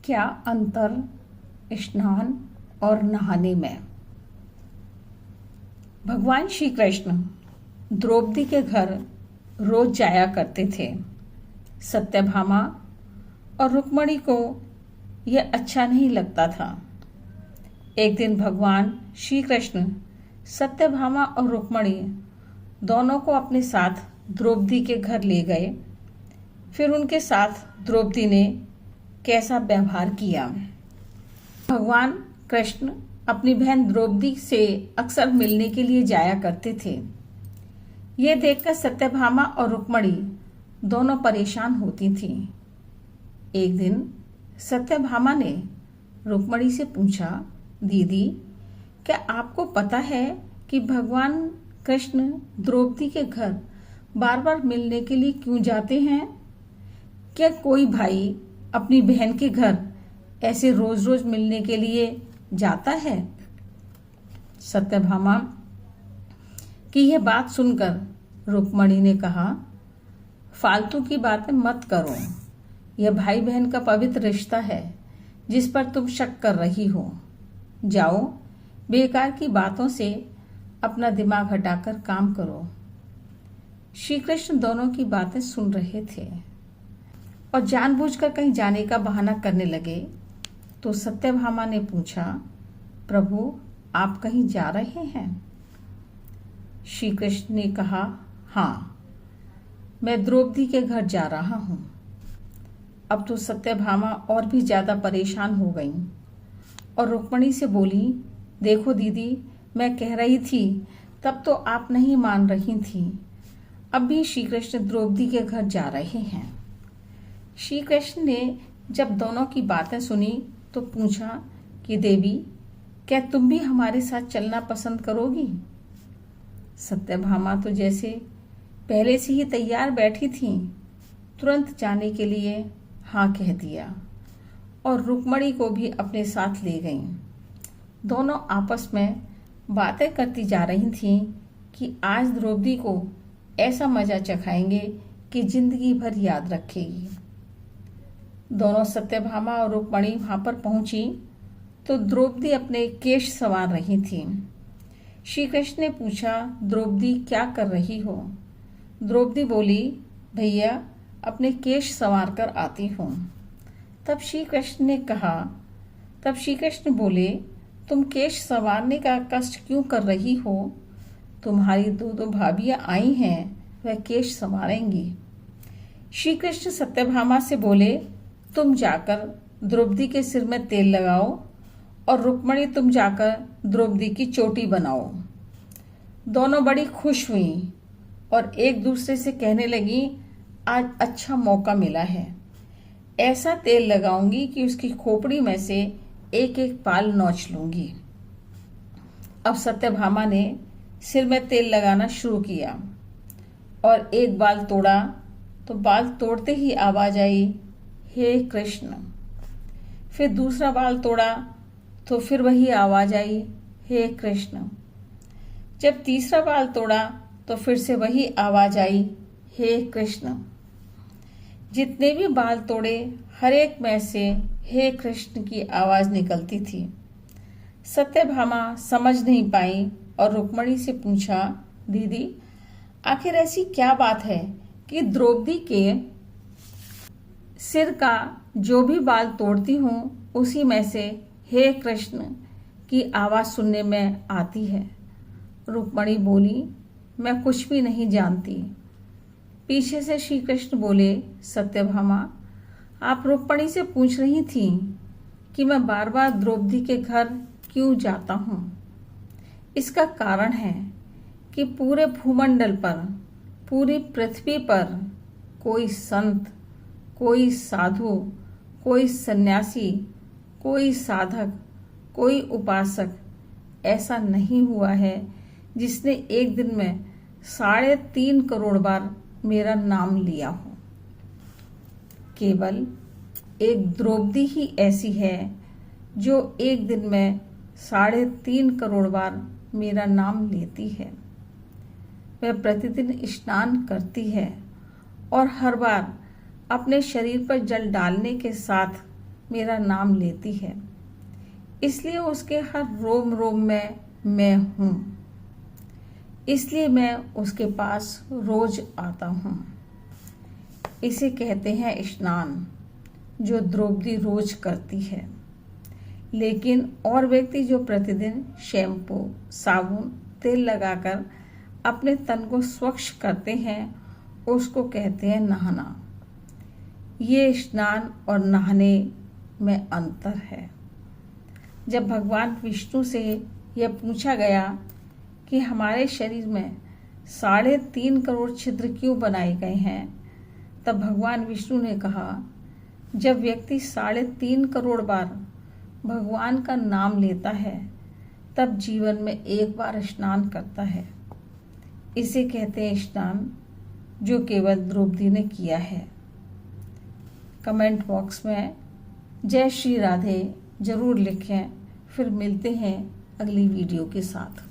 क्या अंतर स्नान और नहाने में। भगवान श्री कृष्ण द्रौपदी के घर रोज जाया करते थे। सत्यभामा और रुक्मणी को यह अच्छा नहीं लगता था। एक दिन भगवान श्री कृष्ण सत्यभामा और रुक्मणी दोनों को अपने साथ द्रौपदी के घर ले गए। फिर उनके साथ द्रौपदी ने कैसा व्यवहार किया। भगवान कृष्ण अपनी बहन द्रौपदी से अक्सर मिलने के लिए जाया करते थे। ये देखकर सत्यभामा और रुक्मणी दोनों परेशान होती थीं। एक दिन सत्यभामा ने रुक्मणी से पूछा, दीदी, क्या आपको पता है कि भगवान कृष्ण द्रौपदी के घर बार बार मिलने के लिए क्यों जाते हैं? क्या कोई भाई अपनी बहन के घर ऐसे रोज रोज मिलने के लिए जाता है? सत्यभामा की यह बात सुनकर रुक्मणी ने कहा, फालतू की बातें मत करो। यह भाई बहन का पवित्र रिश्ता है जिस पर तुम शक कर रही हो। जाओ, बेकार की बातों से अपना दिमाग हटाकर काम करो। श्री कृष्ण दोनों की बातें सुन रहे थे और जानबूझकर कहीं जाने का बहाना करने लगे। तो सत्यभामा ने पूछा, प्रभु, आप कहीं जा रहे हैं? श्री कृष्ण ने कहा, हाँ, मैं द्रौपदी के घर जा रहा हूँ। अब तो सत्यभामा और भी ज्यादा परेशान हो गई और रुक्मणी से बोली, देखो दीदी, मैं कह रही थी तब तो आप नहीं मान रही थी। अब भी श्री कृष्ण द्रौपदी के घर जा रहे हैं। श्री कृष्ण ने जब दोनों की बातें सुनी तो पूछा कि देवी, क्या तुम भी हमारे साथ चलना पसंद करोगी? सत्यभामा तो जैसे पहले से ही तैयार बैठी थी, तुरंत जाने के लिए हाँ कह दिया और रुक्मणी को भी अपने साथ ले गईं। दोनों आपस में बातें करती जा रही थीं कि आज द्रौपदी को ऐसा मजा चखाएंगे कि जिंदगी भर याद रखेगी। दोनों सत्यभामा और रुक्मणी वहां पर पहुंची तो द्रौपदी अपने केश संवार रही थी। श्री कृष्ण ने पूछा, द्रौपदी, क्या कर रही हो? द्रौपदी बोली, भैया, अपने केश संवार कर आती हूँ। तब श्री कृष्ण बोले, तुम केश संवारने का कष्ट क्यों कर रही हो? तुम्हारी दो भाभियां आई हैं, वह केश संवारेंगी। श्री कृष्ण सत्यभामा से बोले, तुम जाकर द्रौपदी के सिर में तेल लगाओ और रुक्मणी तुम जाकर द्रौपदी की चोटी बनाओ। दोनों बड़ी खुश हुई और एक दूसरे से कहने लगी, आज अच्छा मौका मिला है, ऐसा तेल लगाऊंगी कि उसकी खोपड़ी में से एक एक बाल नोच लूंगी। अब सत्यभामा ने सिर में तेल लगाना शुरू किया और एक बाल तोड़ा तो बाल तोड़ते ही आवाज आई, हे कृष्ण। फिर दूसरा बाल तोड़ा तो फिर वही आवाज आई, हे कृष्ण। जब तीसरा बाल तोड़ा तो फिर से वही आवाज आई, हे कृष्ण। जितने भी बाल तोड़े, हर एक में से हे कृष्ण की आवाज निकलती थी। सत्यभामा समझ नहीं पाई और रुक्मणी से पूछा, दीदी, आखिर ऐसी क्या बात है कि द्रौपदी के सिर का जो भी बाल तोड़ती हूँ उसी में से हे कृष्ण की आवाज सुनने में आती है? रुक्मणी बोली, मैं कुछ भी नहीं जानती। पीछे से श्री कृष्ण बोले, सत्यभामा, आप रुक्मणी से पूछ रही थी कि मैं बार बार द्रौपदी के घर क्यों जाता हूँ। इसका कारण है कि पूरे भूमंडल पर, पूरी पृथ्वी पर कोई संत, कोई साधु, कोई सन्यासी, कोई साधक, कोई उपासक ऐसा नहीं हुआ है जिसने एक दिन में 3.5 करोड़ बार मेरा नाम लिया हो। केवल एक द्रौपदी ही ऐसी है जो एक दिन में 3.5 करोड़ बार मेरा नाम लेती है। वह प्रतिदिन स्नान करती है और हर बार अपने शरीर पर जल डालने के साथ मेरा नाम लेती है, इसलिए उसके हर रोम रोम में मैं हूँ, इसलिए मैं उसके पास रोज आता हूँ। इसे कहते हैं स्नान, जो द्रौपदी रोज करती है। लेकिन और व्यक्ति जो प्रतिदिन शैम्पू, साबुन, तेल लगाकर अपने तन को स्वच्छ करते हैं, उसको कहते हैं नहाना। ये स्नान और नहाने में अंतर है। जब भगवान विष्णु से यह पूछा गया कि हमारे शरीर में 3.5 करोड़ छिद्र क्यों बनाए गए हैं, तब भगवान विष्णु ने कहा, जब व्यक्ति 3.5 करोड़ बार भगवान का नाम लेता है, तब जीवन में एक बार स्नान करता है। इसे कहते हैं स्नान, जो केवल द्रौपदी ने किया है। कमेंट बॉक्स में जय श्री राधे जरूर लिखें। फिर मिलते हैं अगली वीडियो के साथ।